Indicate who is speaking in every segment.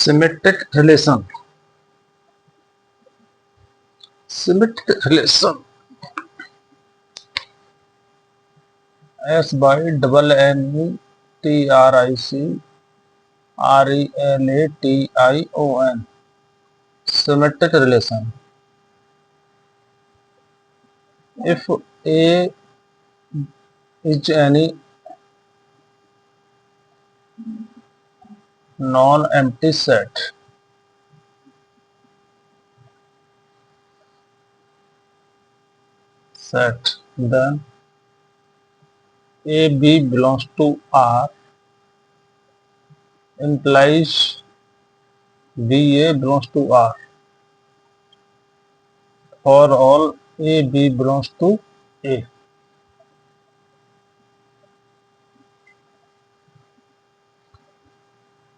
Speaker 1: Symmetric relation. Symmetric relation. S by double N T R I C R E L A T I O N. Symmetric relation. If A is any non-empty set, then A B belongs to R implies B A belongs to R for all A B belongs to A.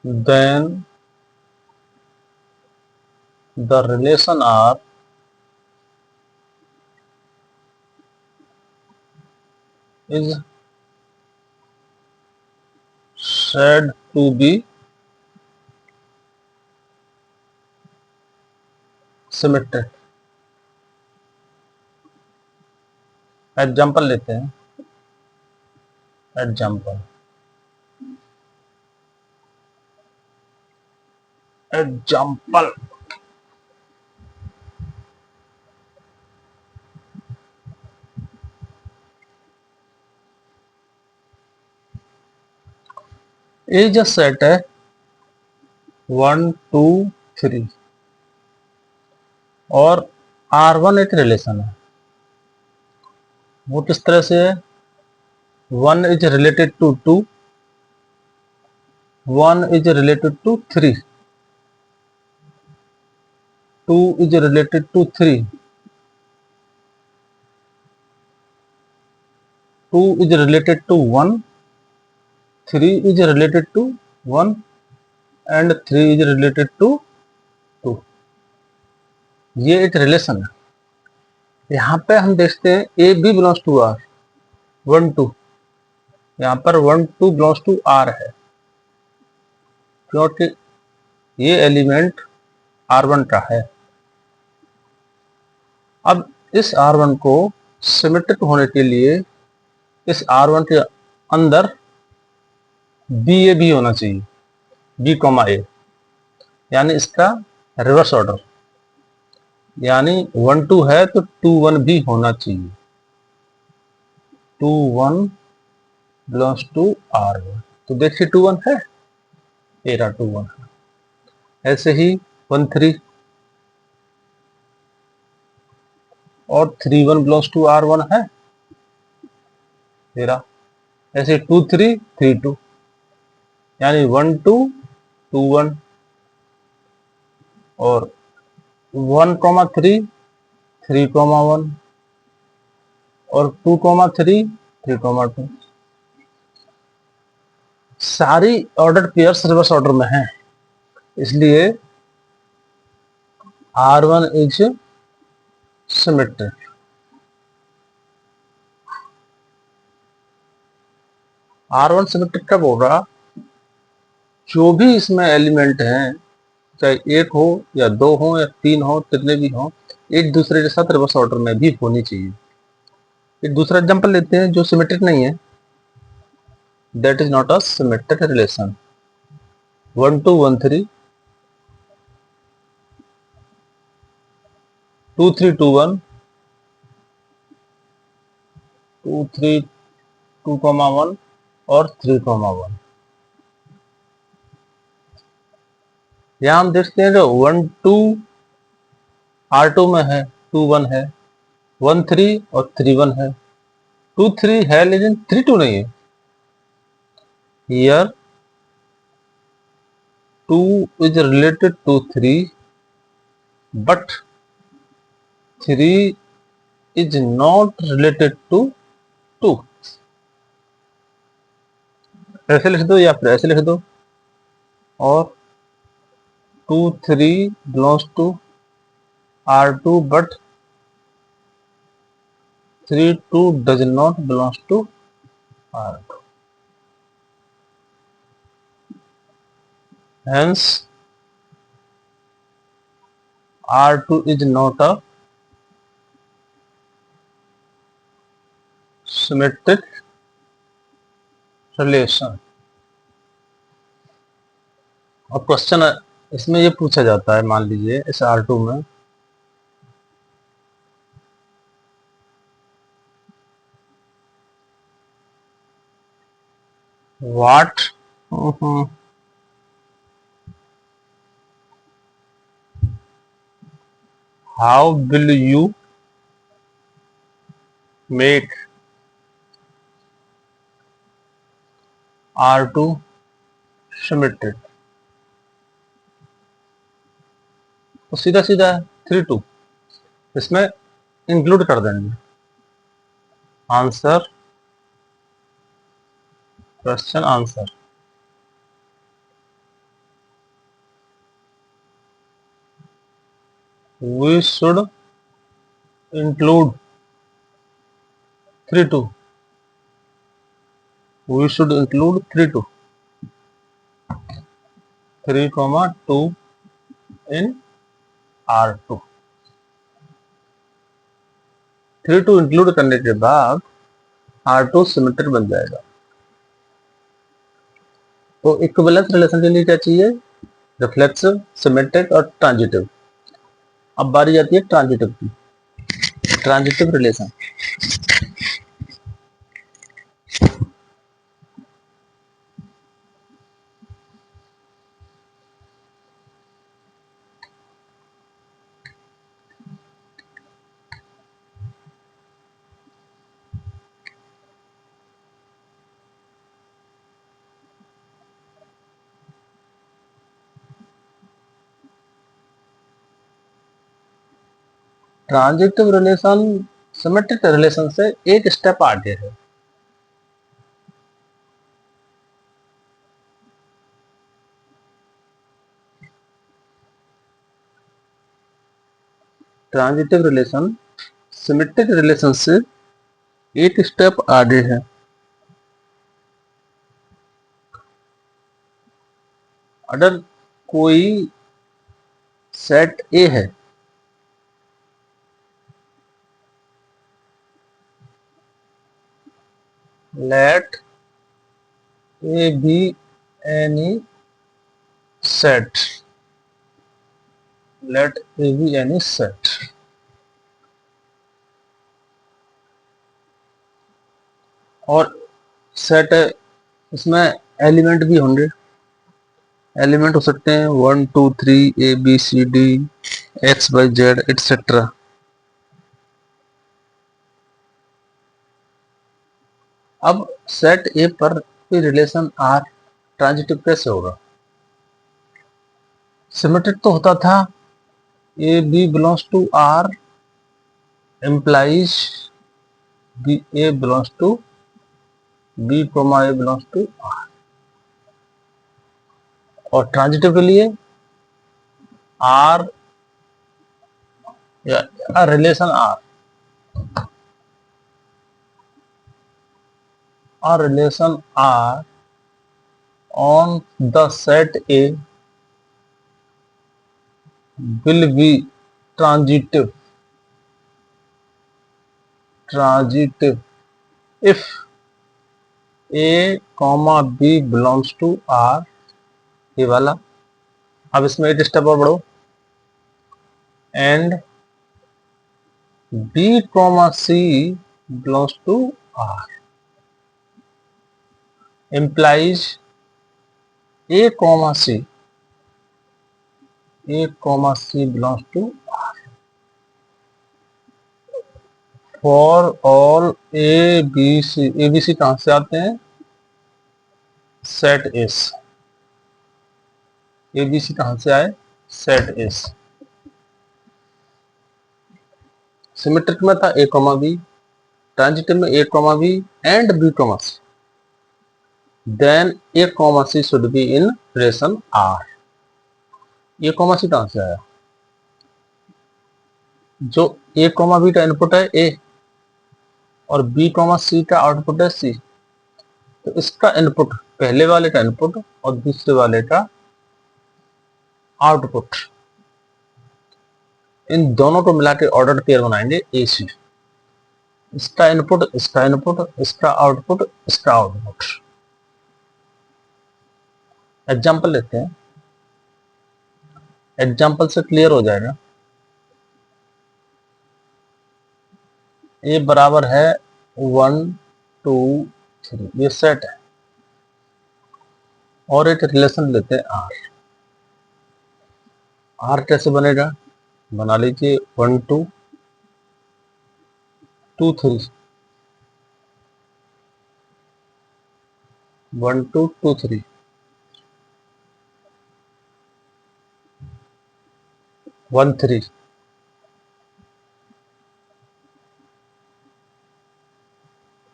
Speaker 1: Then the relation R is said to be symmetric. Example लेते हैं. Example ए जो set है 1 2 3 और R1 एक relation है. वो किस तरह से है? 1 is related to 2, 1 is related to 3, 2 is related to 3, 2 is related to 1, 3 is related to 1 and 3 is related to 2. ये एक रिलेशन है. यहाँ पे हम देखते हैं a B belongs to R 1 2. यहाँ पर 1 2 बिलोंग्स टू आर है क्योंकि ये एलिमेंट R1 का है. अब इस R1 को सिमेट्रिक होने के लिए इस R1 के अंदर बी ए भी होना चाहिए, बी कॉमा ए, यानी इसका रिवर्स ऑर्डर. यानी 1 2 है तो 2 1 भी होना चाहिए. 2 1 बिलोंग्स टू R1. तो देखिए 2 1 है, एरा 2 1 है. ऐसे ही 1 3 और 3 1 बिलोंग्स टू R1 है एरा. ऐसे 2 3 3 2 यानी 1 2 2 1 और 1 3 3 1 और 2 3 3 2. सारी ऑर्डर पेयर्स रिवर्स ऑर्डर में हैं, इसलिए R1 is symmetric. R1 symmetric कब होगा? जो भी इसमें एलिमेंट हैं, चाहे एक हो या दो हो या तीन हो, कितने भी हो, एक दूसरे के साथ रिवर्स ऑर्डर में भी होनी चाहिए. एक दूसरा एग्जांपल लेते हैं जो सिमेट्रिक नहीं है. That is not a symmetric relation. 1 2 1 3, 2 3 2 1, 2 3 2 1 और 3 1. यहां हम देखते हैं जो 1 2 R2 में है, 2 1 है, 1 3 और 3 1 है, 2 3 है लेकिन 3 2 नहीं है. Here 2 is related to 3 but 3 is not related to 2. ऐसे लिख दो या फिर ऐसे लिख दो. और 2 3 belongs to R2 but 3 2 does not belongs to R2. Hence R2 is not a symmetric relation। और क्वेश्चन इसमें ये पूछा जाता है, मान लीजिए इस R2 में what how will you make R2 symmetric. तो सीधा सीधा 3 2 इसमें इंक्लूड कर देंगे। Answer, question answer. We should include 3 2। We should include 3 2 3, 2 in R2। 3 2 include करने के बाद R2 सिमेट्रिक बन जाएगा। तो इक्विवेलेंस रिलेशन के लिए क्या चाहिए? रिफ्लेक्सिव, सिमेट्रिक और ट्रांजिटिव। अब बारी आती है ट्रांजिटिव की। Transitive relation, transitive relation symmetric relation से एक स्टेप आगे है। ट्रांजिटिव रिलेशन सिमेट्रिक रिलेशन से एक स्टेप आगे है। अगर कोई सेट ए है, let A B any set, let A B any set, और सेट इसमें एलिमेंट भी होंगे। एलिमेंट हो सकते हैं 1 2 3 a b c d x y z etcetera. अब सेट ए पर कोई रिलेशन आर ट्रांजिटिव कैसे होगा? सिमेट्रिक तो होता था a B belongs to R implies b a belongs to b comma a belongs to R. और ट्रांजिटिव के लिए आर या relation R, a relation R on the set A will be transitive if A, B belongs to R। ये वाला। अब इसमें एक step और बढ़ो, and B, C belongs to R implies A, C belongs to R for all A, B, C। A, B, C कहां से आते हैं? Set S. A b c कहां से आए? Set S. सिमेट्रिक में था ए कॉमा बी, ट्रांजिटिव में A comma B and B comma C, then A comma C should be in relation R. A comma C कहां से आया? जो ए कॉमा बी का इनपुट है ए और बी कॉमा सी का आउटपुट है सी, तो इसका इनपुट पहले वाले का इनपुट और दूसरे वाले का आउटपुट। इन दोनों को मिला के ऑर्डर पेयर बनाएंगे AC। इसका इनपुट, इसका इनपुट, इसका आउटपुट, इसका आउटपुट। एग्जाम्पल लेते हैं, एग्जाम्पल से क्लियर हो जाएगा। ये बराबर है 1 2 3, ये सेट है। और एक रिलेशन लेते हैं आर कैसे बनेगा, बना लीजिए 1 2 2 3, 1 2 2 3, 1 3,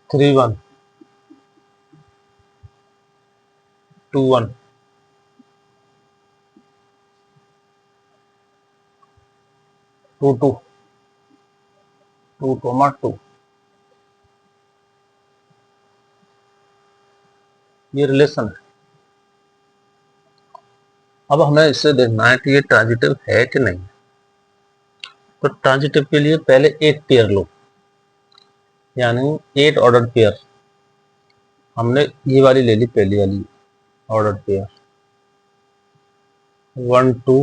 Speaker 1: 3 1, 2 1, 2 2, 2 2, ये रिलेशन है। अब हमें इससे देखना है कि ये ट्रांजिटिव है कि नहीं। तो ट्रांजिटिव के लिए पहले एक पेयर लो, यानी 8 ऑर्डर पेयर। हमने ये वाली ले ली, पहली वाली ऑर्डर पेयर 1 2,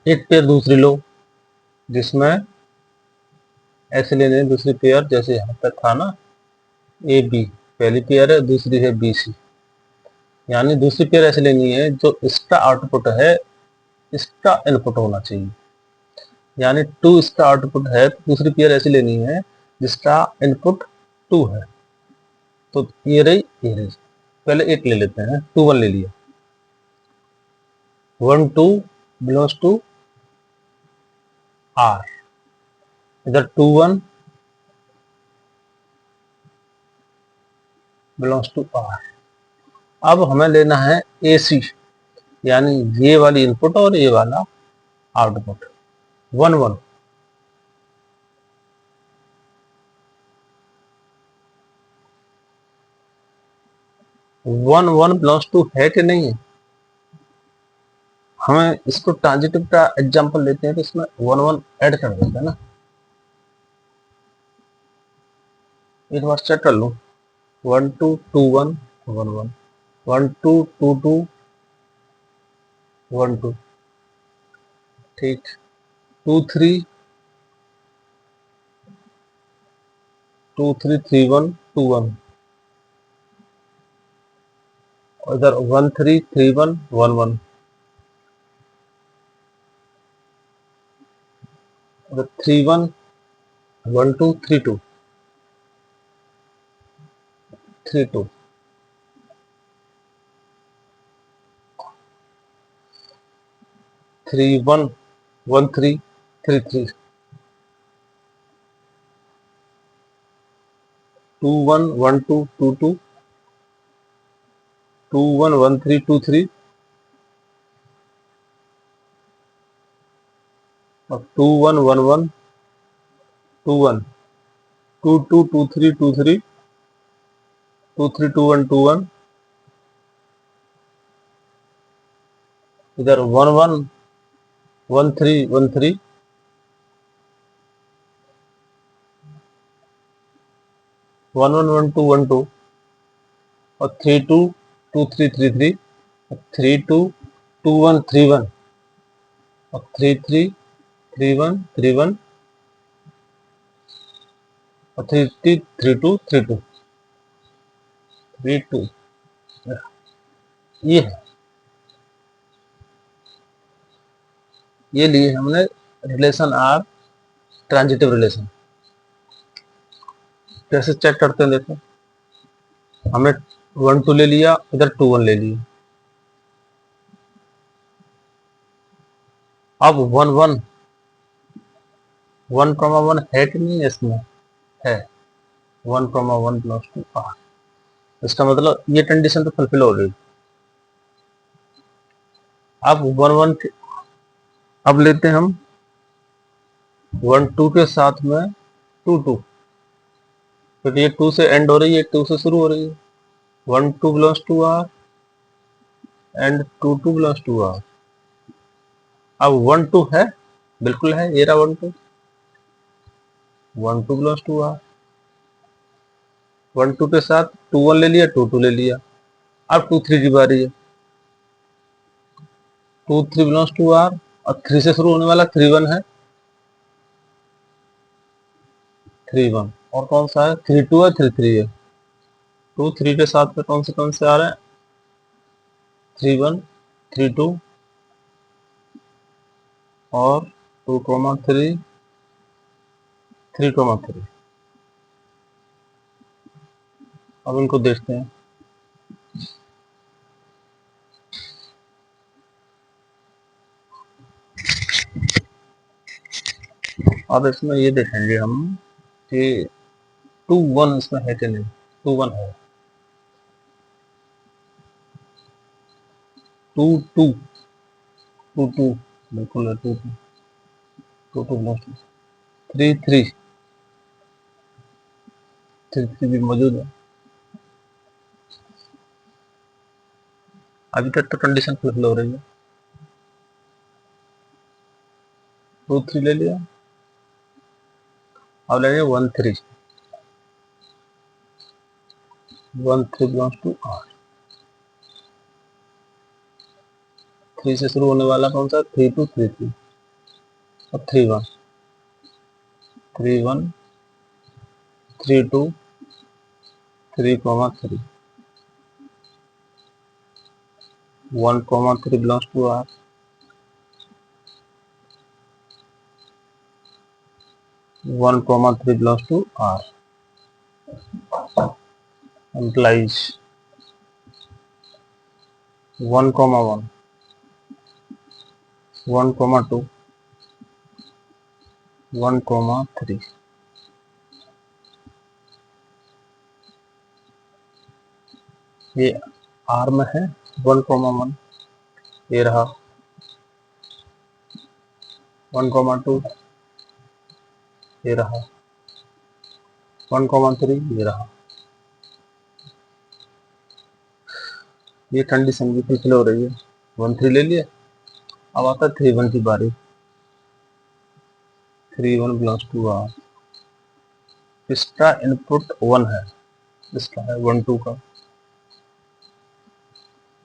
Speaker 1: एक पेयर दूसरी लो जिसमें ऐसे लेने दूसरी पेयर, जैसे यहाँ तक था ना AB, पहली पेयर है, दूसरी है BC। यानी दूसरी पेयर ऐसे लेनी है जो इसका आउटपुट है इसका इनपुट होना चाहिए। यानी 2 इसका आउटपुट है, तो दूसरी पेयर ऐसी लेनी है जिसका इनपुट 2 है। तो ये रही, ये रही। पहले 8 ले लेते हैं, 2 1 ले लिया, 1 2 बिलोंग्स टू R, इधर 2 1 बिलोंग्स टू R। अब हमें लेना है AC, यानी ये वाली इनपुट और ये वाला आउटपुट 1 1। 1 1 बिलोंग्स टू है कि नहीं है। हमें इसको ट्रांजिटिव का एग्जांपल लेते हैं, तो इसमें 1 1 ऐड कर देते हैं ना। एक बार चेक कर लो, 1 2 2 1 1 1, 1 2 2 2 1 2, ठीक। 2 3 2 3 3 1 2 1, और इधर 1 3 3 1 1 1, इधर 3 1 1 2 3 2 3 2, 3 1 1 3 3 3, 2 1 1 2 2 2, 2 1 1 3 2 3, और 2 1 1 1 2 1, 2 2 2 3 2 3, 2 3 2 1 2 1, इधर 1 1 1 3 1 3, 1 1 1 2 1 2, और 3 2 2 3 3 3, 3 2 2 1 3 1, और 3 3 3 1 3 1, और 3 3 3 2 3 2 3 2। ये है, ये लिए हमने रिलेशन आर, ट्रांजिटिव रिलेशन। कैसे चेक करते हैं देखो, हमने 1 2 ले लिया, इधर 2 1 ले लिया। अब 1 1 1 है कि नहीं, इसमें है 1 1 बिलोंग्स टू R। इसका मतलब ये कंडीशन तो फुलफिल हो गई। अब 1 1 अब लेते हैं हम 1 2 के साथ में 2 2, तो ये 2 से एंड हो रही है, 2 से शुरू हो रही है। 1 2 belongs to R, and two two belongs to R. अब 1 2 है, बिल्कुल है, ये रहा 1 2, 1 2 बिलोंग्स टू आर। 1 2 के साथ 2 1 ले लिया, 2 2 ले लिया। अब 2 3 की बारी है, 2 3 बिलोंग्स टू आर, और 3 से शुरू होने वाला 3 1 है, 3 1। और कौन सा है, 3 2 है, 3 3 है। 2 3 के साथ में कौन से आ रहे हैं, 3 1 3 2 और 2 3 3 3। अब इनको देखते हैं। अब इसमें ये देखेंगे हम कि 2 1 इसमें है कि नहीं। 2 1 है, 2 2 2 2 बिल्कुल है, 2 2 2 2 3 3 3 3 भी मौजूद है। अभी तक तो कंडीशन फुलफिल हो रही है। 2 3 ले लिया, अब लेंगे 1 3, 1 3 बिलोंग्स टू आर। 3 से शुरू होने वाला कौन सा, 3 2 3 3 और 3 1 3 1 3 2 3 3 1 3 belongs to R. 1 3 belongs to R implies 1 1 1 2 1 3। ये आर में है 1 1, ये रहा 1 2, ये रहा 1 3, ये रहा। ये कंडीशन भी फुलफिल हो रही है। 1 3 ले लिया, अब आता है 3 1 की बारी। 3 1 बिलोंग्स टू आर। इसका इनपुट 1 है, इसका है 1 2 का,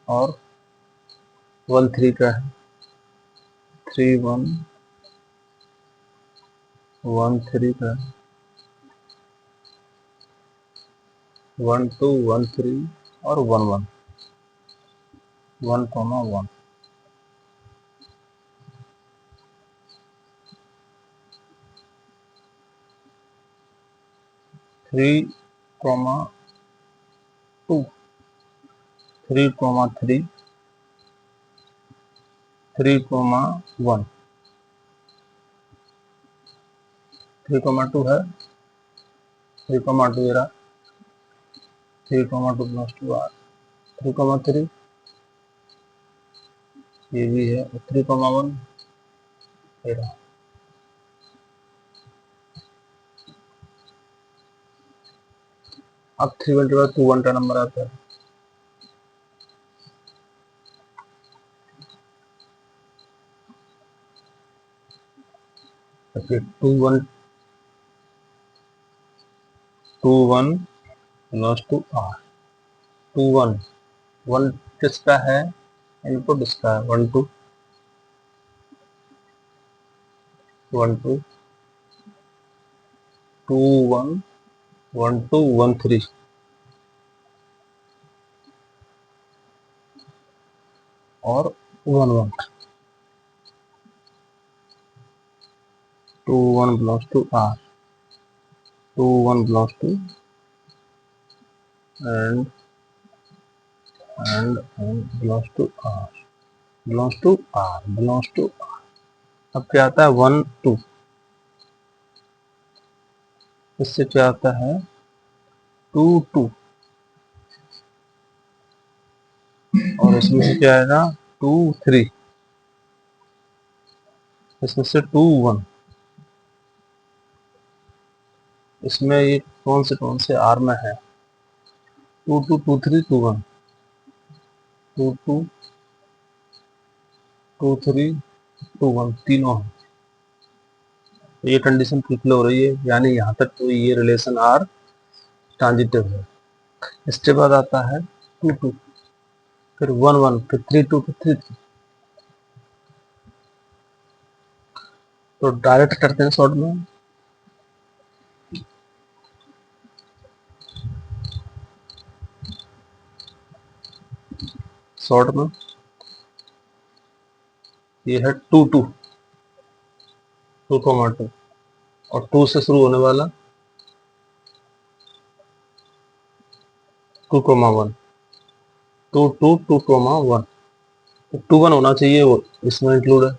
Speaker 1: और 1 3 का है। 3 1 1 3 का है, 1 2 1 3 और 1 1 1 1 3 2 3 3 3 1 3 2 है, 3 2 ये रहा, 3 2 बिलोंग्स टू आर। 3 3 ये भी है, 3 1 ये रहा। अब 3 1 के बाद 2 1 का नंबर आता है। फिर 2 1 बिलोंग्स टू आर। 2 1 1 किसका है, इनपुट इसका है 1 2 1 2 2 1 1 2 1 3 और 1 1 2 1 belongs to R. 2 1 belongs to and belongs to R, belongs to R, belongs to R. अब क्या आता है 1 2, इससे क्या आता है 2 2, और इसमें से क्या आएगा 2 3, इसमें से 2 1। इसमें ये कौन से आर में है, 2 2 2 3 2 1 2 2 2 3 2 1 तीनों हैं। तो ये कंडीशन फुलफिल हो रही है, यानी यहाँ तक तो ये रिलेशन आर ट्रांजिटिव है। इसके बाद आता है 2 2, फिर 1 1, फिर 3 2, फिर 3 3। तो डायरेक्ट करते हैं शॉर्ट में। शॉर्ट में ये है 2 2, 2 2 और 2 से शुरू होने वाला 2 1, 2 2 2 1। तो 2 1 होना चाहिए, वो इसमें इंक्लूड है।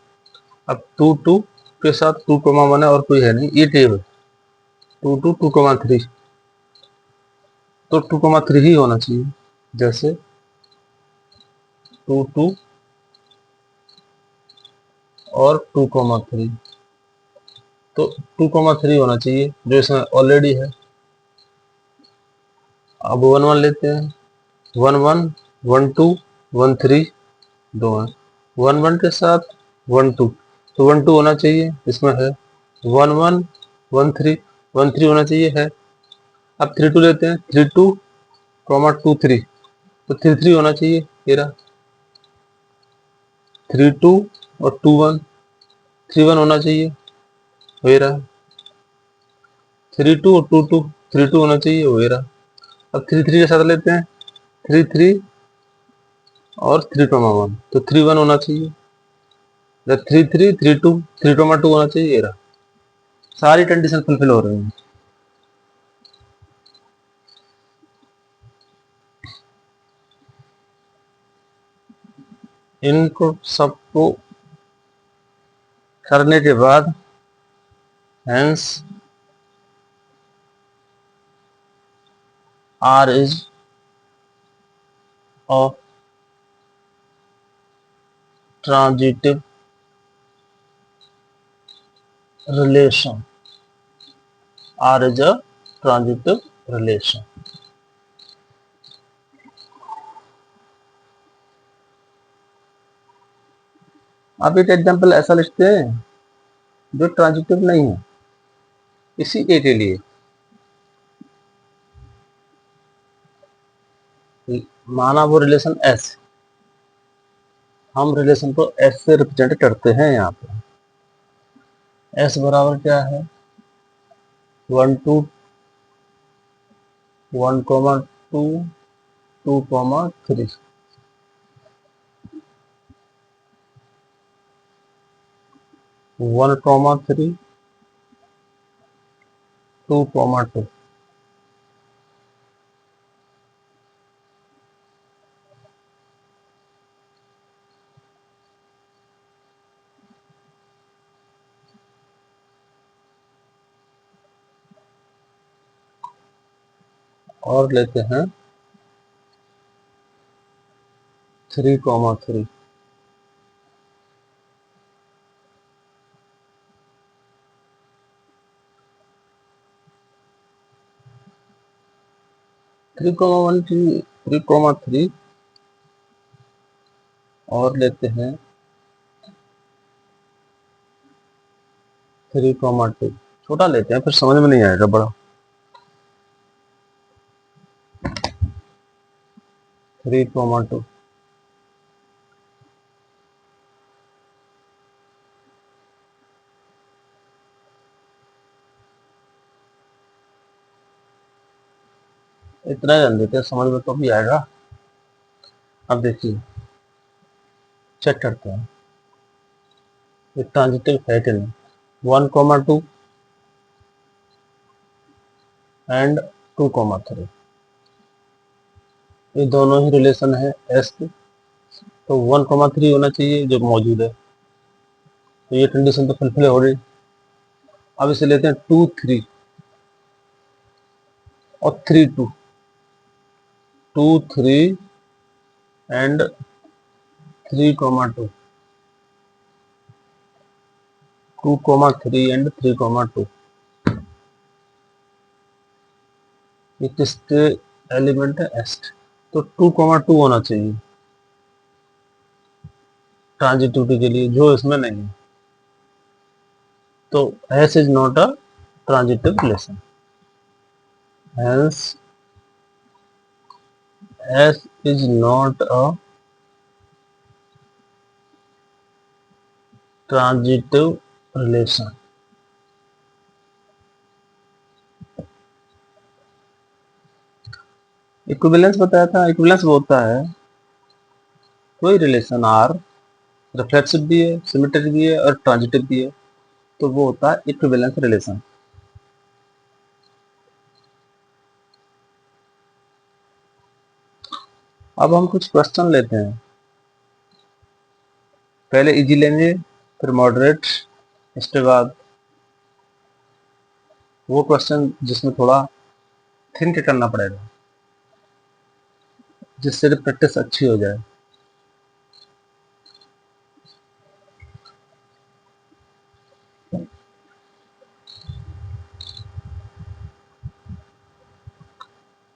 Speaker 1: अब 2 2 के साथ 2 1 है और कोई है नहीं, ये टेबल 2 2 2 3, तो 2 3 ही होना चाहिए। जैसे 2 2 और 2 3, तो 2 3 होना चाहिए जो इसमें ऑलरेडी है। अब 1 1 लेते हैं, 1 1 1 2 1 3 दो है, 1 1 के साथ 1 2, तो 1 2 होना चाहिए, इसमें है 1 1 1 3 1 3 होना चाहिए है। अब 3 2 लेते हैं, 3 2 2 3, तो 3 3 होना चाहिए, ये रहा 3 2 और 2 1, 3 1 होना चाहिए, ये रहा 3 2 और 2 2, 3 2 होना चाहिए, ये रहा। अब 3 3 के साथ लेते हैं, 3 3 और 3 1, तो 3 1 होना चाहिए, 3 3 3 2 3 2 होना चाहिए, ये रहा। सारी कंडीशन फुलफिल हो रही हैं। इनको सबको करने के बाद hence R is a transitive relation. R is a transitive relation. आप एक एग्जाम्पल ऐसा लिखते हैं जो ट्रांजिटिव नहीं है, इसी ए के लिए माना वो रिलेशन एस, हम रिलेशन को एस से रिप्रेजेंट करते हैं। यहाँ पे एस बराबर क्या है, 1 2 1 2 2 3, 1 3 2 2, और लेते हैं 3 3, 3 1 3 3 और लेते हैं 3 2, छोटा लेते हैं फिर समझ में नहीं आएगा बड़ा। 3 2, इतना जान देते हैं, समझ में तो भी आएगा। अब देखिए चेक करते हैं ये ट्रांजिटिव है कि नहीं। 1 2 एंड 2 3, ये दोनों ही रिलेशन है एस के, तो 1 3 होना चाहिए जो मौजूद है, तो ये कंडीशन तो फुलफिल हो रही। अब इसे लेते हैं 2 3 और 3 2, 2 3 एंड 3 2, 2 3 एंड 3 2, ये किसके एलिमेंट है एस, तो 2 2 होना चाहिए। ट्रांजिटिविटी के लिए, जो इसमें नहीं है। तो S is not a transitive relation, hence S is not a transitive relation. Equivalence बताया था, इक्विवेलेंस होता है कोई रिलेशन आर रिफ्लेक्सिव भी है, सिमेट्रिक भी है और ट्रांजिटिव भी है, तो वो होता है इक्विवेलेंस रिलेशन। अब हम कुछ क्वेश्चन लेते हैं, पहले इजी लेंगे फिर मॉडरेट, इसके बाद वो क्वेश्चन जिसमें थोड़ा थिंक करना पड़ेगा, जिससे प्रैक्टिस अच्छी हो जाए।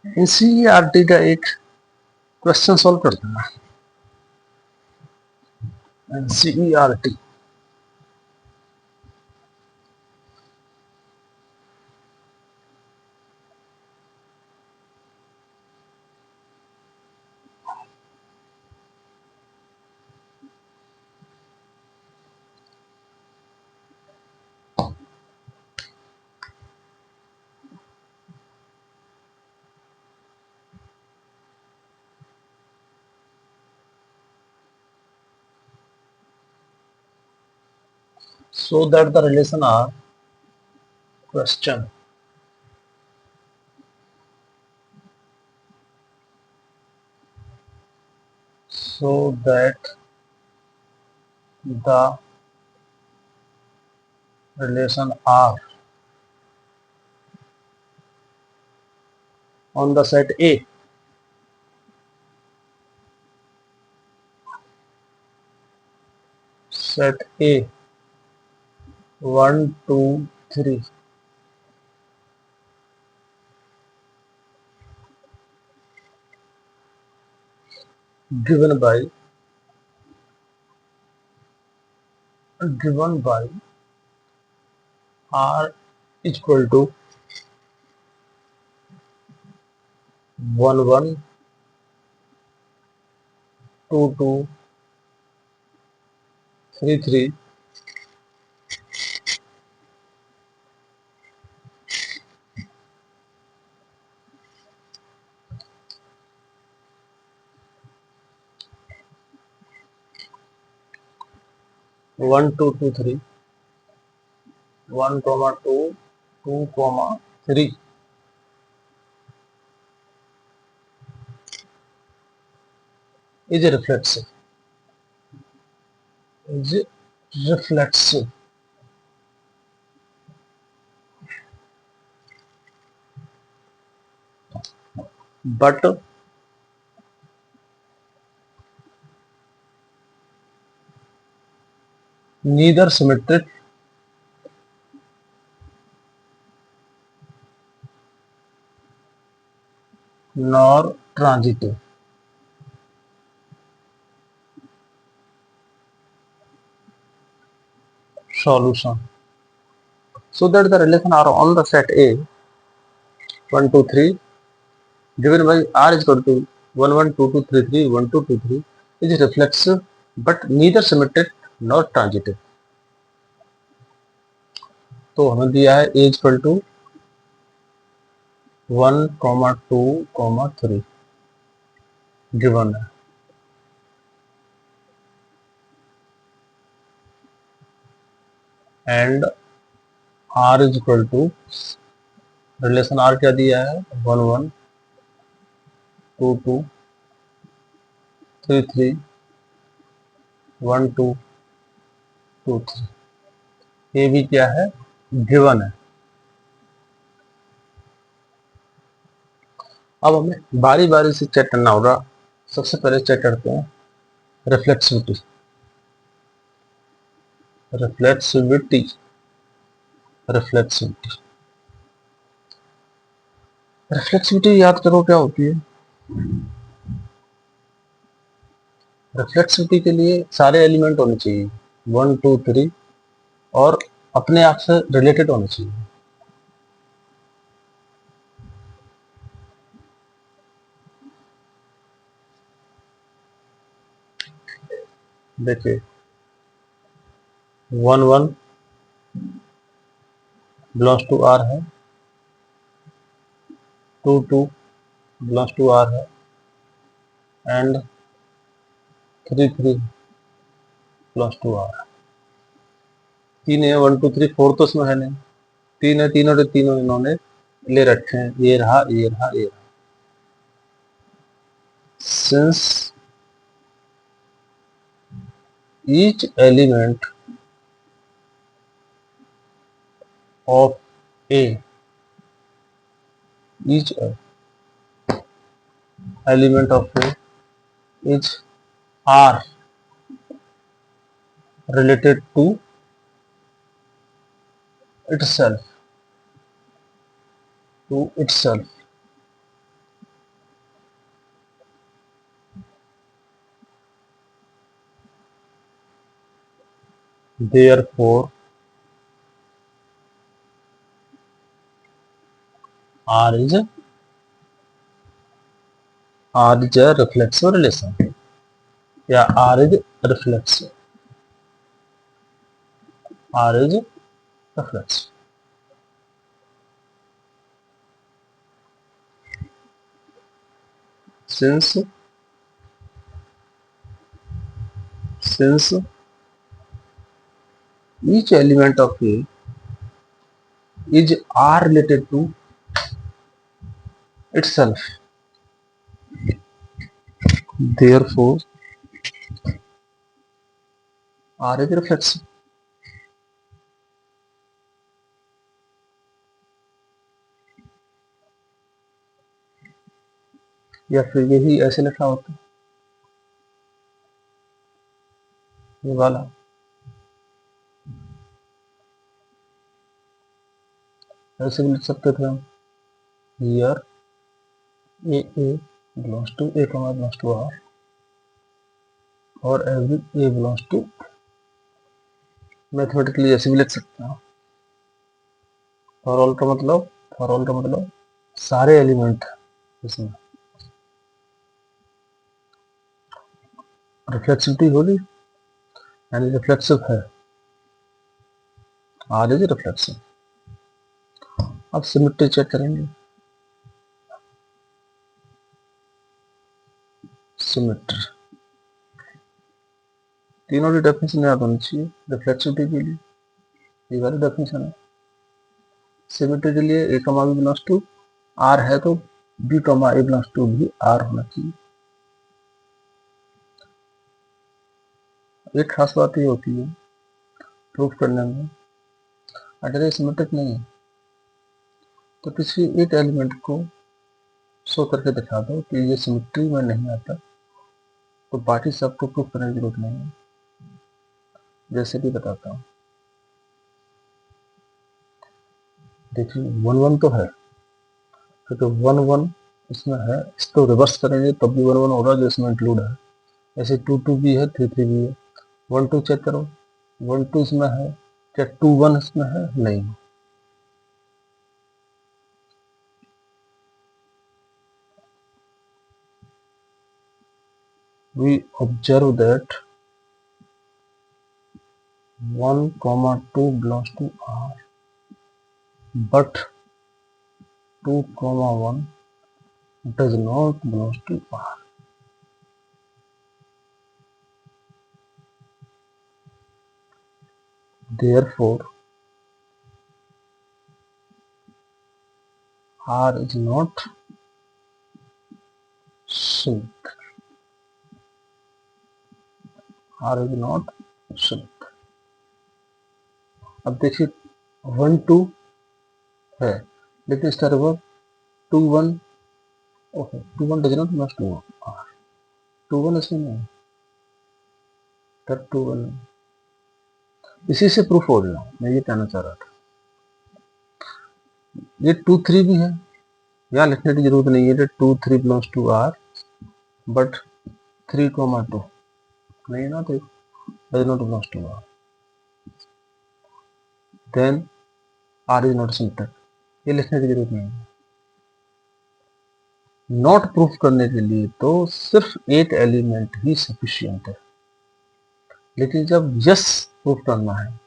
Speaker 1: एनसीईआरटी का एक क्वेश्चन सॉल्व करते हैं। NCERT so that the relation are question so that the relation are on the set A set A 1 2 3 given by R is equal to 1 1 2 2 3 3 1 2 2 3 1 comma 2 2 comma 3 is reflexive, is reflexive but neither symmetric nor transitive. Solution. So that the relation are on the set A 1 2 3 given by R is equal to 1 1 2 2 3 3 1 2 2 3 is reflexive but neither symmetric nor transitive. तो हमें दिया है A is equal to 1 2 3 given है, and R is equal to relation R क्या दिया है 1 1 2 2 3 3 1 2 2 3 ये भी क्या है गिवन है। अब हमें बारी बारी से चेक करना होगा। सबसे पहले चेक करते हैं रिफ्लेक्सिविटी। रिफ्लेक्सिविटी रिफ्लेक्सिविटी रिफ्लेक्सिविटी याद करो क्या होती है। रिफ्लेक्सिविटी के लिए सारे एलिमेंट होने चाहिए 1 2 3 और अपने आप से रिलेटेड होने चाहिए। देखिए 1 1 बिलोंग्स टू आर है, 2 2 बिलोंग्स टू आर है एंड 3 3 बिलोंग्स टू आर। तीन है 1 2 3 4 तो इसमें है नहीं, तीन है, तीनों के तीनों इन्होंने ले रखे हैं, ये रहा ये रहा ये रहा। Since each element of A, each element of A is R related to itself, to itself. Therefore, R is a reflexive relation. Yeah, R is reflexive. R is reflexive. Since each element of A is R related to itself, therefore R is reflexive. या फिर यही ऐसे लिखा होता, ये वाला ऐसे भी लिख सकते थे हम, here A belongs to A comma belongs to R और every A belongs to, mathematically ऐसे भी लिख सकते हैं। फॉर ऑल का मतलब सारे एलिमेंट इसमें रिफ्लेक्सिविटी होगी यानी रिफ्लेक्सिव है, आर इज रिफ्लेक्सिव। अब सिमेट्री चेक करेंगे। सिमेट्री तीनों की डेफिनेशन याद होनी चाहिए रिफ्लेक्सिविटी के लिए, ये वाली डेफिनेशन है। सिमेट्री के लिए ए कमा बी बिलोंग्स टू आर है तो b comma a belongs to भी आर होना चाहिए। एक खास बात ये होती है प्रूफ करने में, अगर ये सिमेट्रिक नहीं है तो किसी एक एलिमेंट को शो करके दिखा दो कि ये सिमेट्री में नहीं आता, तो बाकी सबको प्रूफ करने की जरूरत नहीं है। जैसे भी बताता हूँ, देखिए 1 1 तो है, क्योंकि 1 1 इसमें है, इसको रिवर्स करेंगे तब भी 1 1 होगा जो इसमें इंक्लूड है। ऐसे 2 2 भी है, 3 3 भी है। 1 2 चेक करो, 1 2 इसमें है क्या, 2 1 इसमें है नहीं। We observe that 1 2 belongs to R, but 2 1 does not belong to R. Therefore, R is not symmetric. R is not symmetric. अब देखिए 1 2 है, लेकिन इसका reverse 2 1, okay 2 1 does not belong to R, 2 1 इसमें नहीं, तब 2 1 नहीं। इसी से प्रूफ हो गया, मैं ये कहना चाह रहा था। ये 2 3 भी है, यहाँ लिखने की जरूरत नहीं है, 2 3 बिलोंग्स टू R, बट 3 2 नहीं है ना, तो does not belongs to R. Then R is not symmetric. ये लिखने की जरूरत नहीं है। नॉट प्रूफ करने के लिए तो सिर्फ 8 एलिमेंट ही सफिशियंट है, लेकिन जब यस प्रूफ करना है,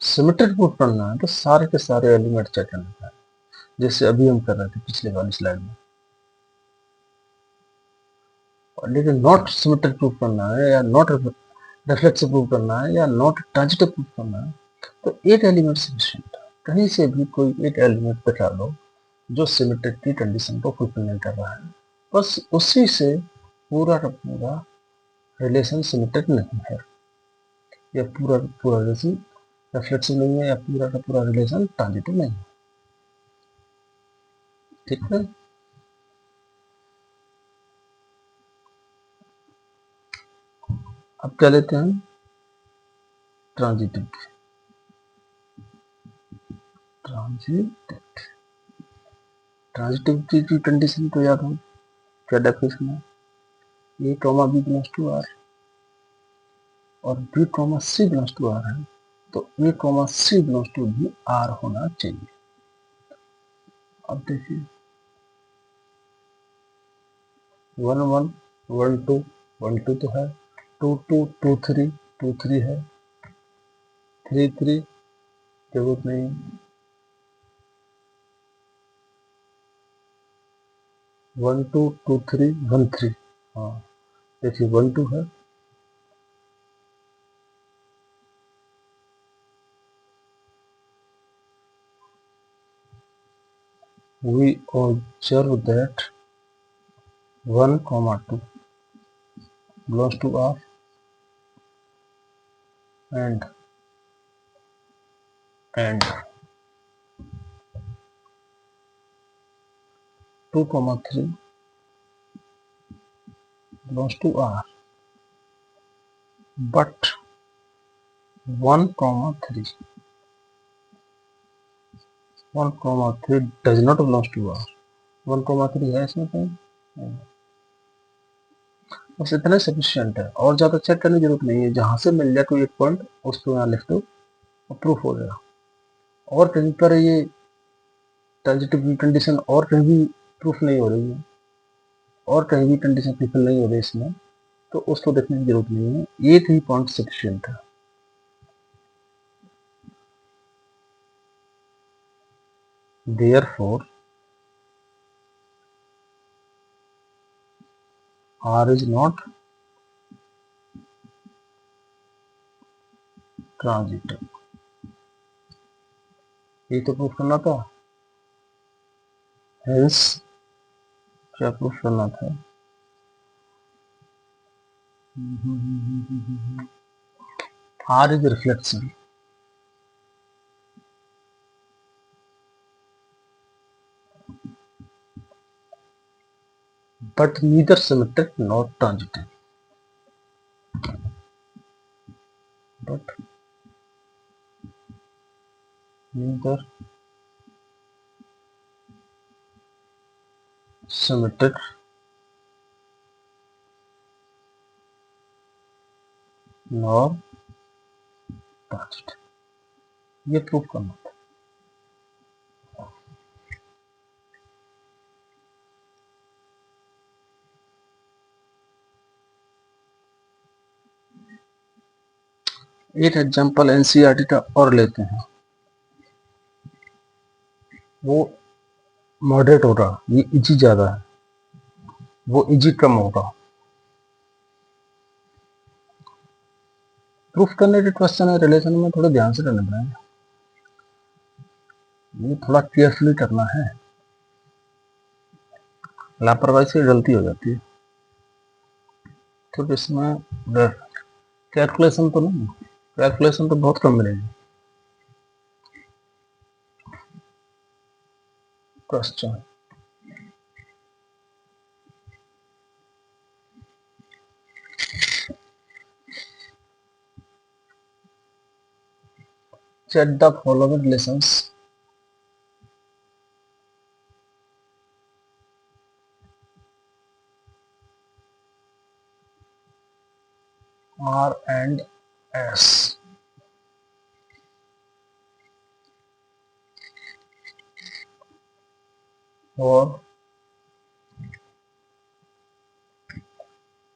Speaker 1: सिमेट्रिक प्रूफ करना है, तो सारे के सारे एलिमेंट चेक करना है, जैसे अभी हम कर रहे थे पिछले वाली स्लाइड में। लेकिन नॉट सिमेट्रिक प्रूफ करना है, या नॉट रिफ्लेक्सिव प्रूफ करना है, या नॉट ट्रांजिटिव प्रूफ करना है, तो 8 एलिमेंट सफिशियंट है। कहीं से भी कोई 8 एलिमेंट दिखा लो जो सिमेट्रिक की कंडीशन को फुलफिल नहीं कर रहा है, बस उसी से पूरा का पूरा रिलेशन सिमेट्रिक नहीं है, या पूरा का पूरा रिलेशन रिफ्लेक्सिव नहीं है, या पूरा का पूरा रिलेशन ट्रांजिटिव नहीं है। ठीक है, अब क्या लेते हैं, ट्रांजिटिव। ट्रांजिटिविटी की कंडीशन तो याद हो, क्या डेफिनेशन है, A comma B belongs to R और B comma C belongs to R है, तो A comma C belongs to भी आर होना चाहिए। अब देखिए 1 1 1 2 1 2 तो है, 2 2 2 3 2 3 है, 3 3 जरूरत नहीं, 1 2 2 3 1 3, हाँ देखिए 1 2 है, we observe that 1 comma 2 belongs to R and 2 comma 3 belongs to R, but 1 comma 3 does not belongs to R। 1 comma 3 है इसमें कहीं नहीं। बस इतना सफिशियंट है, और ज़्यादा चेक करने की जरूरत नहीं है, जहाँ से मिल जाए कोई एक पॉइंट उसको यहाँ लिख दो और प्रूफ हो गया। और कहीं पर ये ट्रांजिटिव कंडीशन और कहीं भी प्रूफ नहीं हो रही है, और कहीं भी कंडीशन फुलफिल नहीं हो रही इसमें, तो उसको देखने की जरूरत नहीं है, एक ही पॉइंट सफिशियंट है। Therefore, R is not transitive। ये तो प्रूफ करना था, हेंस क्या प्रूफ करना था, R is reflexive but neither symmetric nor transitive, but neither symmetric nor transitive, ये प्रूफ करना था। एक एग्जांपल एनसीईआरटी का और लेते हैं, वो मॉडरेट होगा, ये इजी ज्यादा है, वो इजी कम होगा। प्रूफ करने के क्वेश्चन है रिलेशन में, थोड़ा ध्यान से करना पड़ेगा, ये थोड़ा केयरफुली करना है, लापरवाही से गलती हो जाती है। तो इसमें कैलकुलेशन तो नहीं, कैलकुलेशन तो बहुत कम मिलेगी। Question check the following relations R and S. और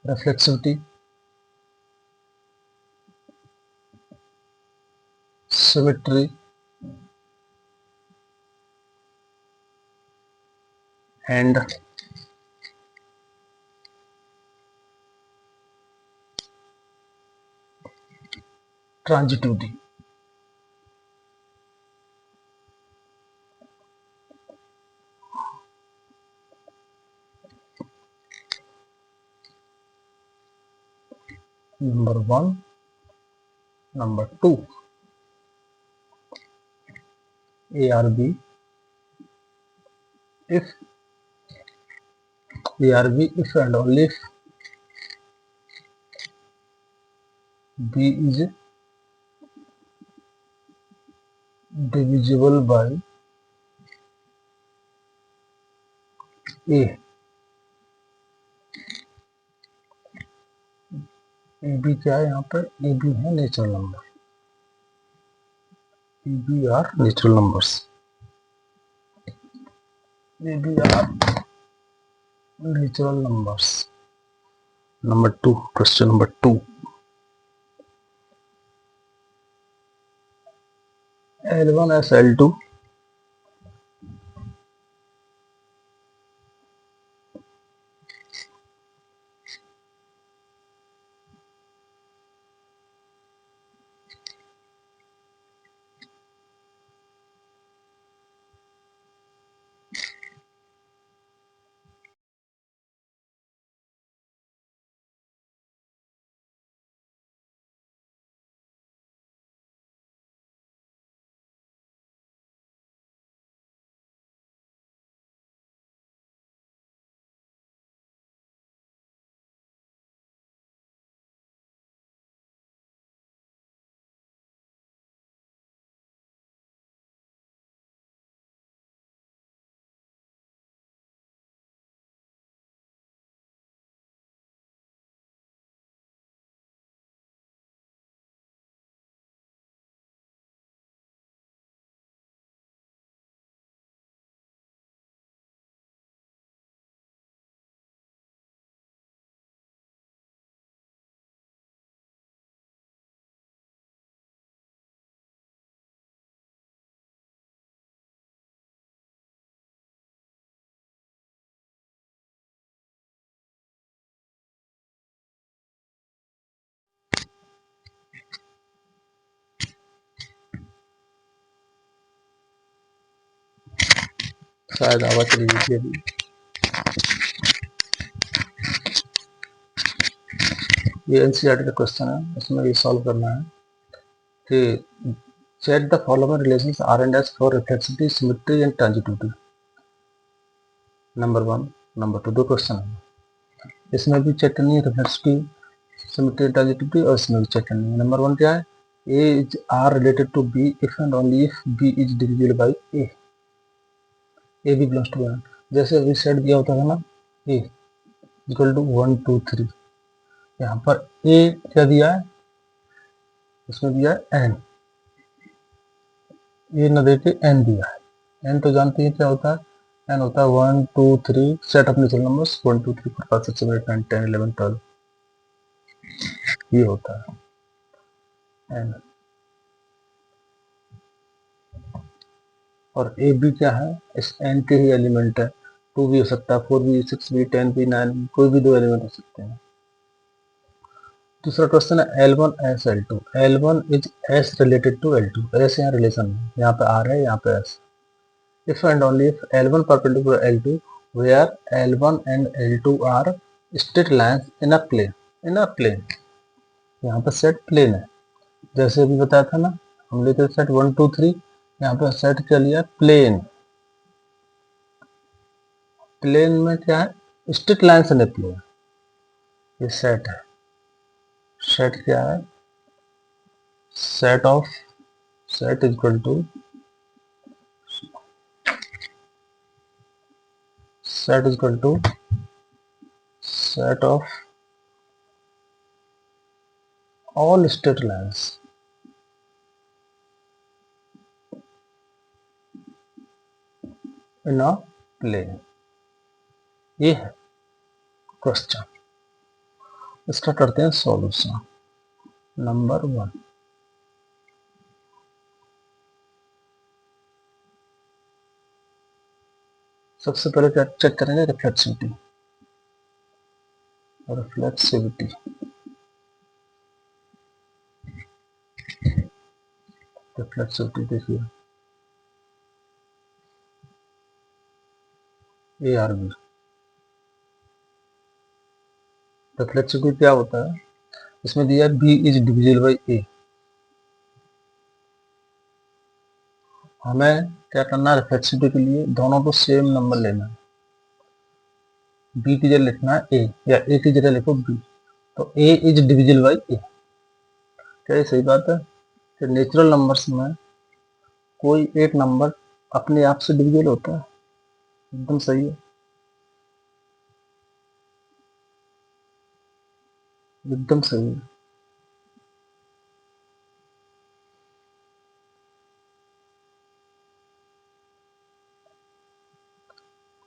Speaker 1: reflexivity, symmetry and transitivity. Number 1. Number 2. ARB if if and only if B is divisible by A. AB क्या है यहाँ पर? AB है natural number. AB are natural numbers. AB are natural numbers. Number 2. Question number 2. L1 as L2 शायद आवाज चली गई थी अभी. ये एनसीईआरटी का क्वेश्चन है. इसमें ये सॉल्व करना है कि check the following relations R and S for reflexivity, symmetry and transitivity. Number 1, number 2 दो क्वेश्चन है. इसमें भी चेक करनी है रिफ्लेक्सिविटी, सिमेट्री, ट्रांजिटिविटी, और इसमें भी चेक करनी है. नंबर 1 क्या है? A is R related to B if and only if B is divisible by A. A B belongs to 1. जैसे अभी सेट दिया होता था ना, A इक्वल टू 1 2 3. यहाँ पर A क्या दिया है? इसमें दिया है N. A न देके N दिया है. N तो जानते हैं क्या होता है? N होता है 1 2 3 सेट ऑफ नेचुरल नंबर्स 1 2 3 4 5 6 7 8 9 10 11 12. ये होता है N. और ए बी क्या है? इस N के ही एलिमेंट है. 2 भी हो सकता है, 4 भी, 6 भी, 10 भी, 9 भी, कोई भी दो एलिमेंट हो सकते हैं. दूसरा क्वेश्चन है L1 S L2. L1 is S related to L2. S यहाँ रिलेशन है, यहाँ पे R है, यहाँ पे S. If and only if L1 perpendicular L2 where L1 and L2 are straight lines in a plane. In a plane. यहाँ पे set plane है. जैसे अभी बताया था ना, हम लेते सेट 1 2 3. यहाँ पे सेट क्या लिया? प्लेन. प्लेन में क्या है? Straight lines in a plane. ये सेट है. सेट क्या है? Set of set equal to set is equal to set of all straight lines in a plane। ये है क्वेश्चन। इसका करते हैं सॉल्यूशन। नंबर 1, सबसे पहले क्या चेक करेंगे? रिफ्लेक्सिविटी। रिफ्लेक्सिविटी रिफ्लेक्सिविटी देखिए, ए आर बी। रिफ्लेक्सिविटी क्या होता है? इसमें दिया बी इज डिविजिबल बाई ए। हमें क्या करना है? रिफ्लेक्सिविटी के लिए दोनों को सेम नंबर लेना है। बी की जगह लिखना है ए, या ए की जगह लिखो बी। तो ए इज डिविजिबल बाई ए। क्या ये सही बात है कि नेचुरल नंबर्स में कोई एक नंबर अपने आप से डिविजिबल होता है? एकदम सही है, एकदम सही है।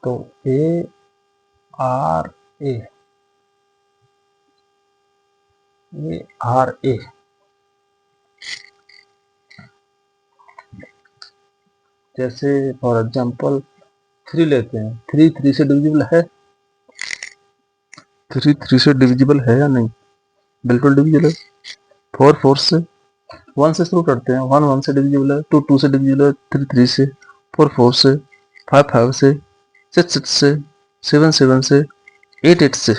Speaker 1: तो ए आर ए, ए आर ए, जैसे फॉर एग्जांपल 3 लेते हैं। 3 3 से डिविजिबल है? 3 3 से डिविजिबल है या नहीं? बिल्कुल डिविजिबल है। 4 4 से, 1 से शुरू करते हैं। 1 1 से डिविजिबल है, 2 2 से डिविजिबल है, 3 3 से, 4 4 से, 5 5 से, 6 6 से, 7 7 से, 8 8 से,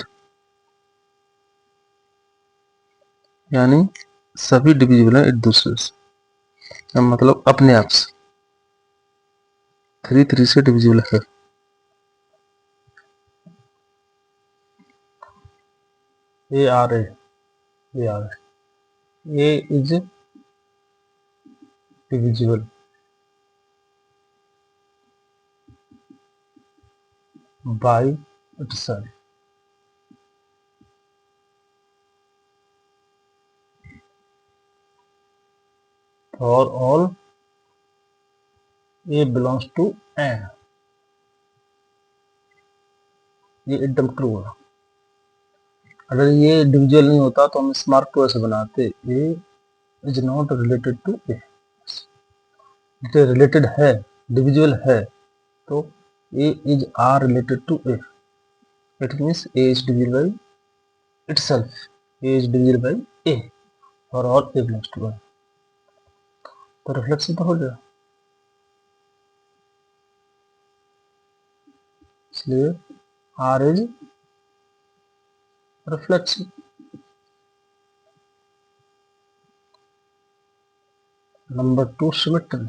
Speaker 1: यानी सभी डिविजिबल हैं एक दूसरे से, मतलब अपने आप से। 3 3 से डिविजिबल है। ए R a, a R a is divisible by itself for all a belongs to N. ये एकदम ट्रू है। अगर ये डिविजिबल नहीं होता तो हम इस मार्क को ऐसे बनाते, A is not related to A. जो रिलेटेड है, डिविजिबल है, तो A is R related to A. It means A is divisible by itself, a is divisible by a और a belongs to a। तो reflexive तो हो गया, इसलिए r is reflexive. Number 2, symmetry.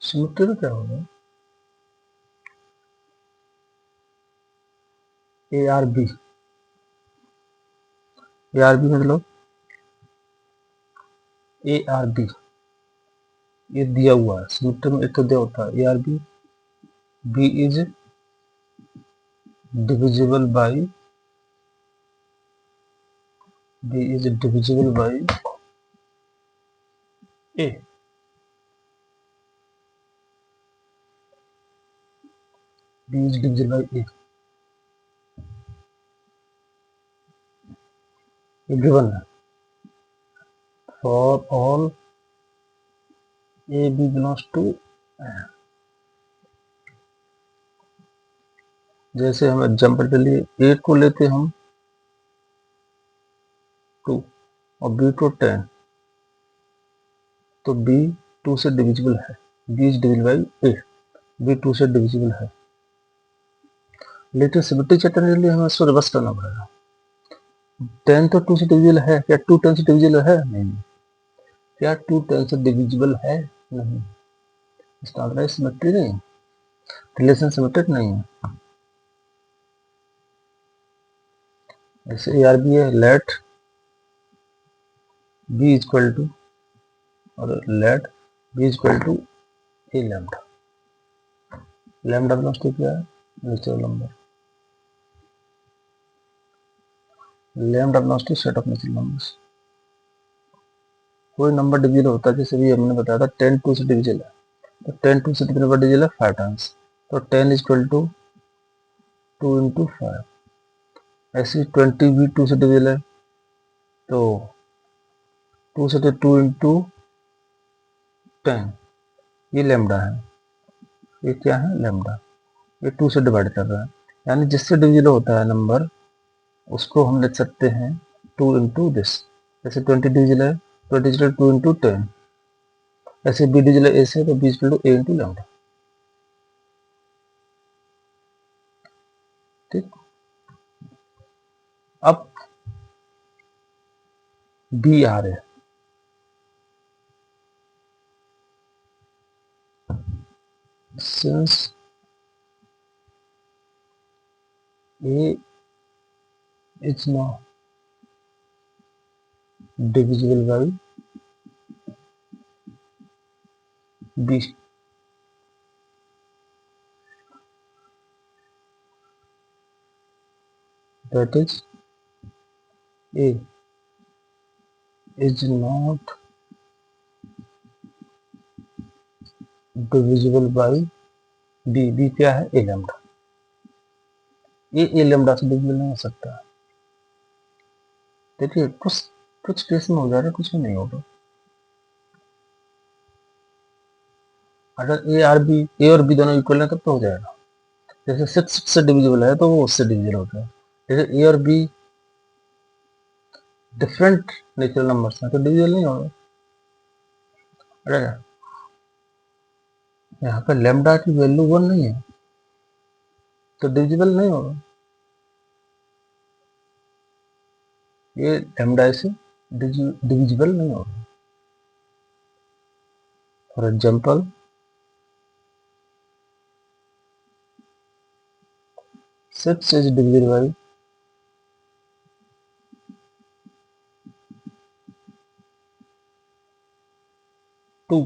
Speaker 1: Symmetry में क्या होगा? A R b, a R b मतलब ए आर बी ये दिया हुआ है। सिमेट्री में एक तो दिया होता है ए R B, B is divisible by, B is divisible by A. B is divisible by A, ये गिवन है। For all A B belongs to, जैसे हम एग्जाम्पल के लिए 8 को लेते हम 2 और बी को 10, तो बी 2 से डिविजिबल है, b is divisible by A, b 2 से डिविजिबल है। लेकिन सिमेट्री चेक करने के लिए हमें इसको रिवर्स करना पड़ेगा। 10 तो 2 से डिविजिबल है क्या? 2 10 से डिविजिबल है? नहीं। क्या 2 10 से डिविजिबल है? नहीं। इसका मतलब सिमेट्री नहीं, रिलेशन सिमेट्रिक नहीं है। जैसे ए आर बी है, लेट बी इक्वल टू, और let b equal to a lambda. Lambda belongs to क्या है? Natural number. Lambda belongs to set of natural numbers. कोई नंबर डिविजिबल होता है, जैसे भी हमने बताया था 10 2 से डिविजिबल है, तो 10 2 से कितने बार डिविजिबल है 5 टाइम्स, तो 10 इज इक्वल टू 2 इंटू 5। ऐसे 20 भी 2 से डिविजिबल है, तो 2 से 2 इंटू 10, ये लैम्डा है, ये क्या है लैम्डा, ये 2 से डिवाइड कर रहा है, यानी जिससे डिविजिबल होता है नंबर उसको हम लिख सकते हैं 2 इंटू दिस। जैसे 20 डिविजिबल है, 20 इज 2 इंटू 10, ऐसे बी डिविजिबल है ए से, तो b is two a into lambda. ठीक, अब बी आ रहे हैं, since A is not divisible by B, that is A is not divisible by B, B क्या है A लैम्डा, ये A लैम्डा से डिविजिबल नहीं हो सकता। देखिए कुछ कुछ केस में हो जा रहा है, कुछ में नहीं होगा। अगर ए और बी दोनों इक्वल है तब तो हो जाएगा। जैसे 6 से डिविजिबल है तो वो उससे डिविजिबल होता है। जैसे ए और बी डिफरेंट नेचुरल नंबर्स हैं तो डिविजिबल नहीं होगा। अरे यहाँ पे लैम्डा की वैल्यू 1 नहीं है तो डिविजिबल नहीं होगा, ये लैम्डा से डिविजिबल नहीं होगा। For example 6 is divisible by 2,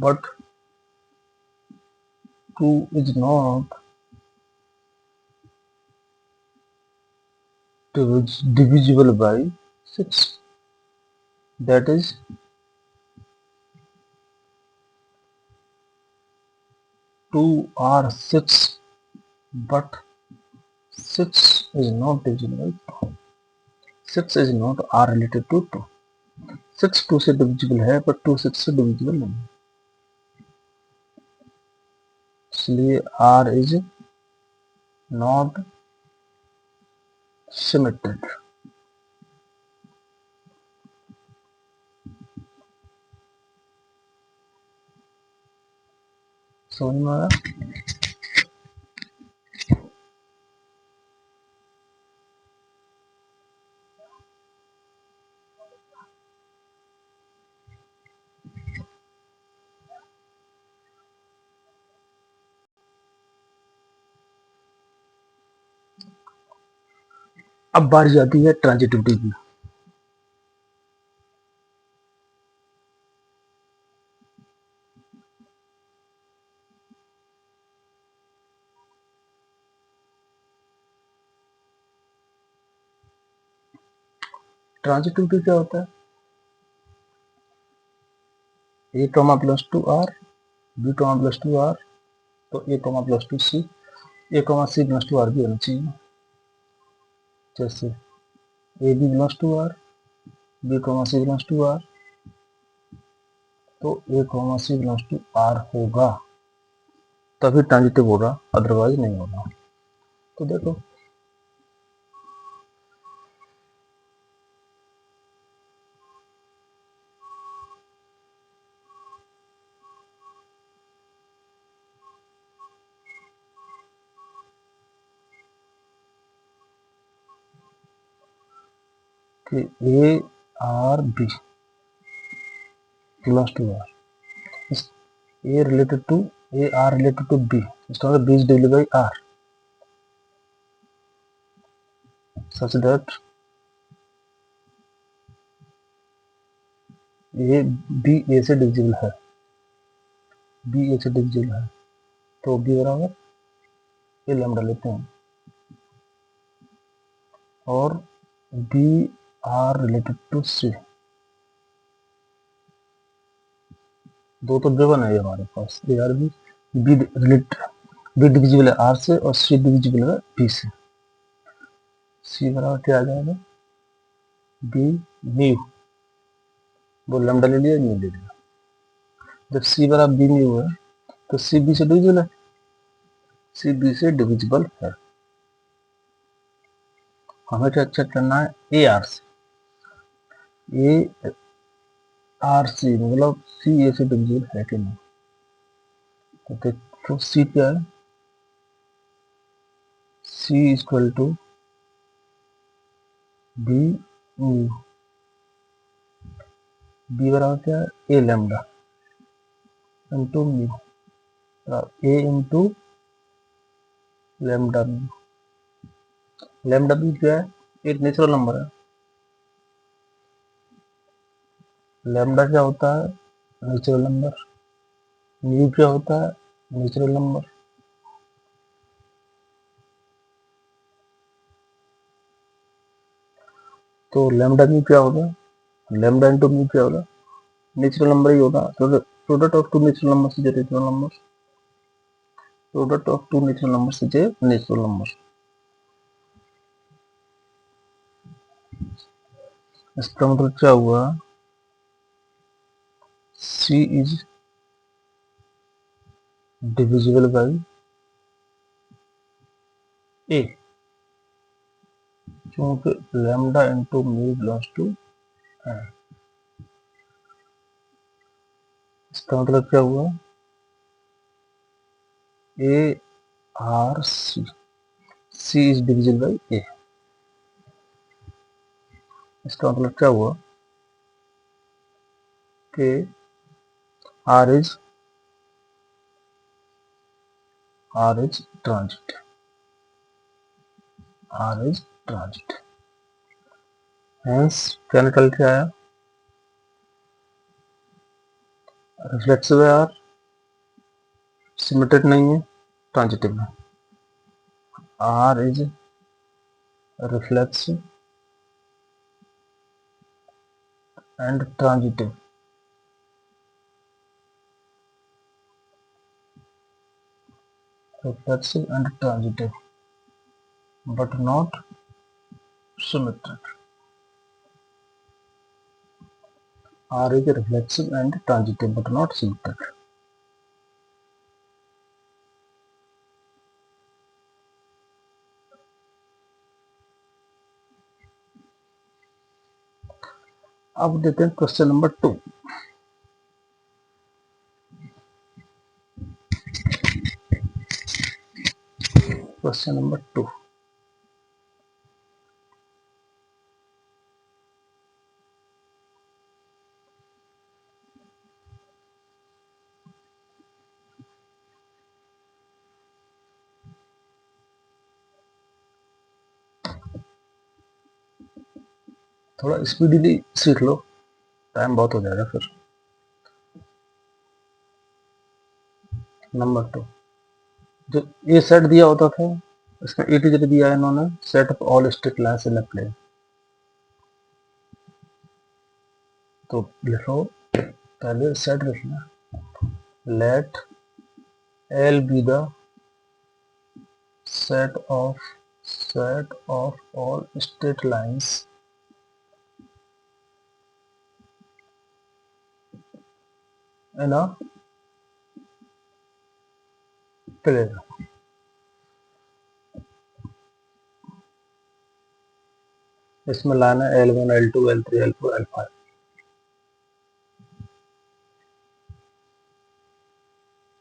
Speaker 1: but 2 is not divisible by 6. That is 2 are 6, but 6 is not divisible by 2. 6 is not R related to 2. 6 2 से डिविजिबल है पर 2 6 से डिविजिबल नहीं है, इसलिए R is not symmetric. समझ में आया? अब बारी आती है ट्रांजिटिविटी की। ट्रांजिटिविटी क्या होता है? A comma plus 2 R, B comma plus 2 R, तो A comma plus 2 C, A comma C plus 2 R भी होना चाहिए। जैसे A B belongs to R, B comma C belongs to R, तो A comma C belongs to R होगा तभी transitive होगा, otherwise नहीं होगा। तो देखो कि A R B belongs to R, A related to A R related to B, इसका मतलब B is divided by R such that A B A से डिविजिबल है, बी ए से डिविजिबल है, तो बी बराबर ए लैम्डा लेते हैं और B R related to C, दो तो गिवन है हमारे पास, A R B, B relate, B divisible है आर से और सी डिविजिबल है बी से। सी बराबर क्या आ जाएगा, बी म्यू, वो लैम्डा ले लिया, म्यू ले लिया। जब सी बराबर बी म्यू है तो सी बी से डिविजिबल है, सी बी से डिविजिबल है। हमें क्या चेक करना है, ए आर से, ए आर सी मतलब सी ए से डिविजिबल है कि नहीं। तो देखो सी क्या है, C equal to B mu, B बराबर क्या है, A lambda into mu, A into lambda mu. Lambda mu क्या है, एक नेचुरल नंबर है। लैम्डा क्या होता है, नेचुरल नंबर। म्यू क्या होता है, नेचुरल नंबर। तो लैम्डा म्यू क्या होगा, लैम्डा इंटू म्यू क्या होगा, नेचुरल नंबर ही होगा। तो product of two natural number is natural number, product of two natural number is natural number. इसका मतलब क्या हुआ, C is divisible by A, क्योंकि lambda into mu belongs to है। इसका मतलब क्या हुआ, A R C, C is divisible by A. इसका मतलब क्या हुआ कि R is transit, R is transit. Hence क्या निकल के आया, रिफ्लेक्सिव है आर, सिमेट्रिक नहीं है, ट्रांजिटिव है। R is reflexive and transitive, reflexive and transitive but not symmetric. R is reflexive and transitive but not symmetric. अब देखते हैं क्वेश्चन नंबर 2। क्वेश्चन नंबर 2, थोड़ा स्पीडीली सीख लो, टाइम बहुत हो जाएगा फिर। नंबर 2, जो ये सेट दिया होता था, इसमें ए टू जेड दिया है इन्होंने, set of all straight lines in a plane. तो लिखो, पहले सेट लिखना, let L be the set of all straight lines in a plane। इसमें लाना है L1 L2 L3 L4 L5।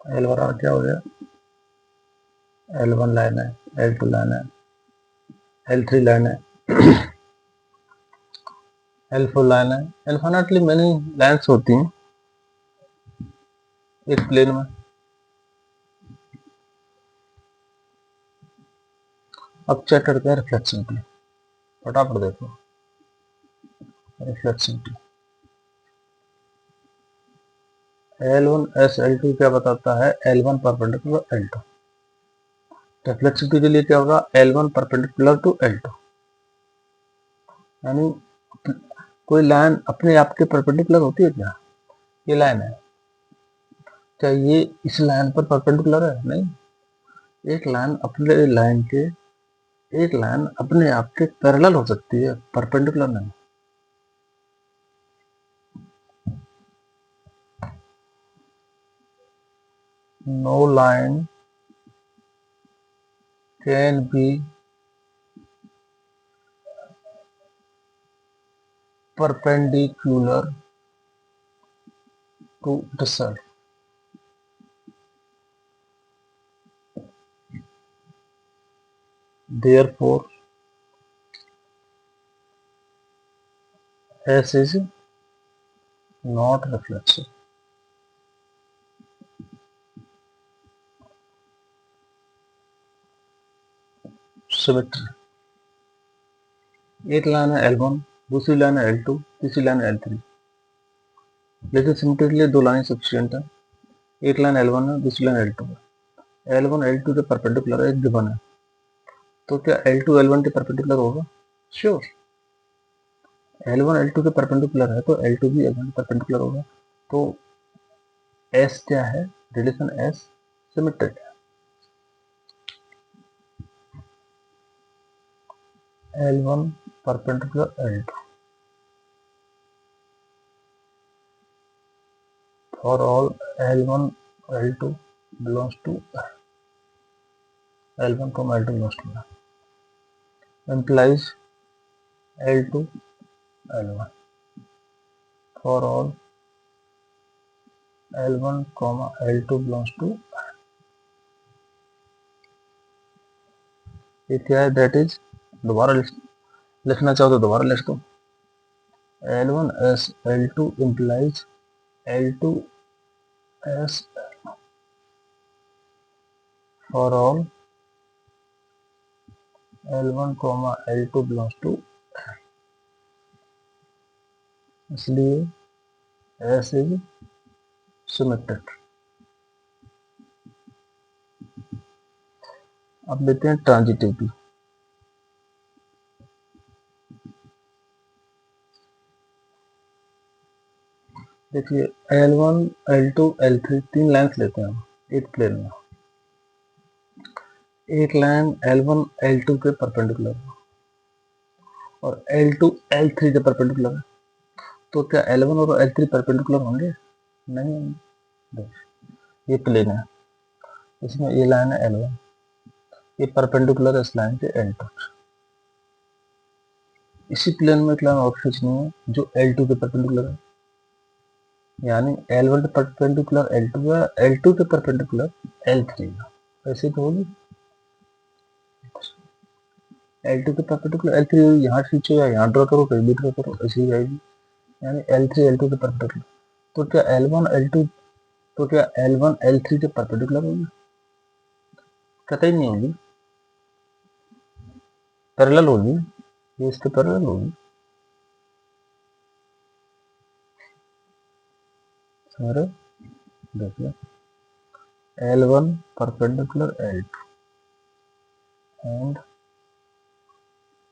Speaker 1: L बराबर क्या हो गया, L1 लाइन है, L2 लाइन है, L3 लाइन है, L4 लाइन है। इनफिनिटली मैनी लाइन्स होती हैं एक प्लेन में। अब चेक करते हैं रिफ्लेक्सिविटी, फटाफट देखो। रिफ्लेक्सिविटी L1 S L2 क्या बताता है, L1 परपेंडिकुलर L2। रिफ्लेक्सिविटी के लिए क्या होगा, L1 परपेंडिकुलर टू L2। यानी कोई लाइन अपने आप के परपेंडिकुलर होती है क्या? ये लाइन है, क्या ये इस लाइन पर परपेंडिकुलर है? नहीं, एक लाइन अपने आप के पैरेलल हो सकती है, परपेंडिकुलर नहीं। No line can be perpendicular to itself. Therefore, S is not reflexive. Symmetry. एक लाइन है L1, दूसरी लाइन है L2, तीसरी लाइन है L3, लेकिन सिमेट्री के लिए दो लाइन सफिशिएंट है। एक लाइन L1 है, दूसरी लाइन L2 है। L1 L2 के परपेंडिकुलर है, एक गिवन है, तो क्या L2 L1 के परपेंडिकुलर होगा? श्योर। L1 L2 के परपेंडिकुलर है तो L2 भी L1 के परपेंडिकुलर होगा। तो S क्या है? रिलेशन S सिमेट्रिक है। L1 perpendicular L2 for all L1 L2 belongs to L1 comma L2 belongs to implies L2 L1 for all L1 comma L2 belongs to ये क्या है? दैट इज, दोबारा लिखना चाहो तो दोबारा लिख दो। L1 S L2 implies L2 S for all L1 comma L2 belongs to, इसलिए S is symmetric। अब लेते हैं ट्रांजिटिविटी। देखिए L1 L2 L3 तीन लाइन्स लेते हैं हम एक प्लेन में। एक लाइन L1 L2 के परपेंडिकुलर है और L2 L3 के परपेंडिकुलर है, तो क्या L1 और L3 परपेंडिकुलर होंगे? नहीं होंगे। ये प्लेन है, इसमें ये लाइन है L1, ये परपेंडिकुलर है इस लाइन के L2। इसी प्लेन में एक लाइन और खींचनी है जो L2 के परपेंडिकुलर है, यानी L1 के परपेंडिकुलर L2 है, L2 के परपेंडिकुलर L3 है। ऐसे तो होगी, L2 के परपेंडिकुलर L3 यहाँ खींचो या यहाँ ड्रॉ करो, कहीं भी ड्रॉ करो, ऐसी ही आएगी। यानी L3 L2 के परपेंडिकुलर, तो क्या L1 L3 के परपेंडिकुलर होगी? कतई नहीं होगी, पैरेलल होगी, ये इसके पैरेलल होगी। समझ, देखिए L1 perpendicular L2 and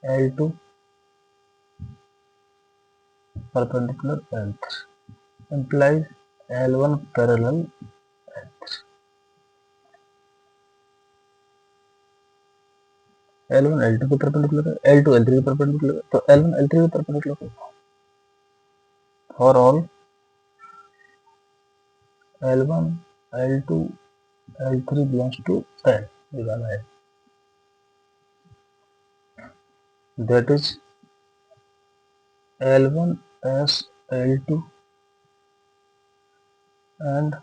Speaker 1: L2 perpendicular L3 implies L1 parallel L3। L1 L2 के परपेंडिकुलर है, L2 L3 के परपेंडिकुलर है, तो L1 L3 के परपेंडिकुलर होगा। For all L1 L2 L3 belongs to L, ये वाला है, that is L1 S L2 and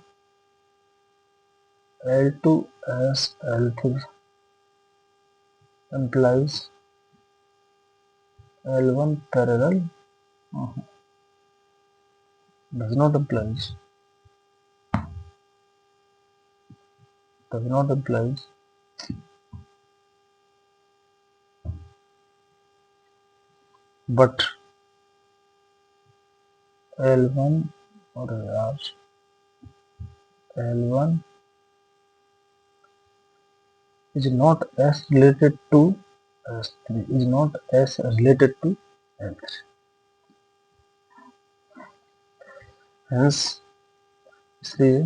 Speaker 1: L2 S L3 implies L1 parallel, does not implies but L1 or L1 is not S related to S3, is not S related to hence इसलिए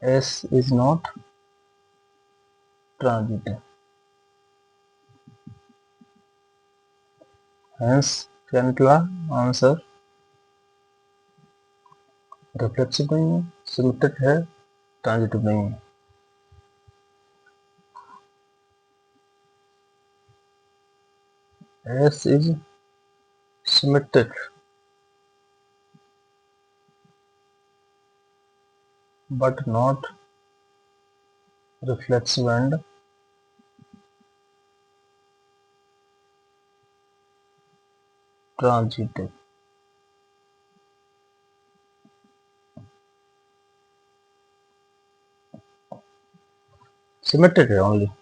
Speaker 1: S is not transitive, hence क्या निकला answer, reflexive नहीं है, symmetric है, transitive नहीं है। S is symmetric but not reflexive and transitive. Symmetric है only.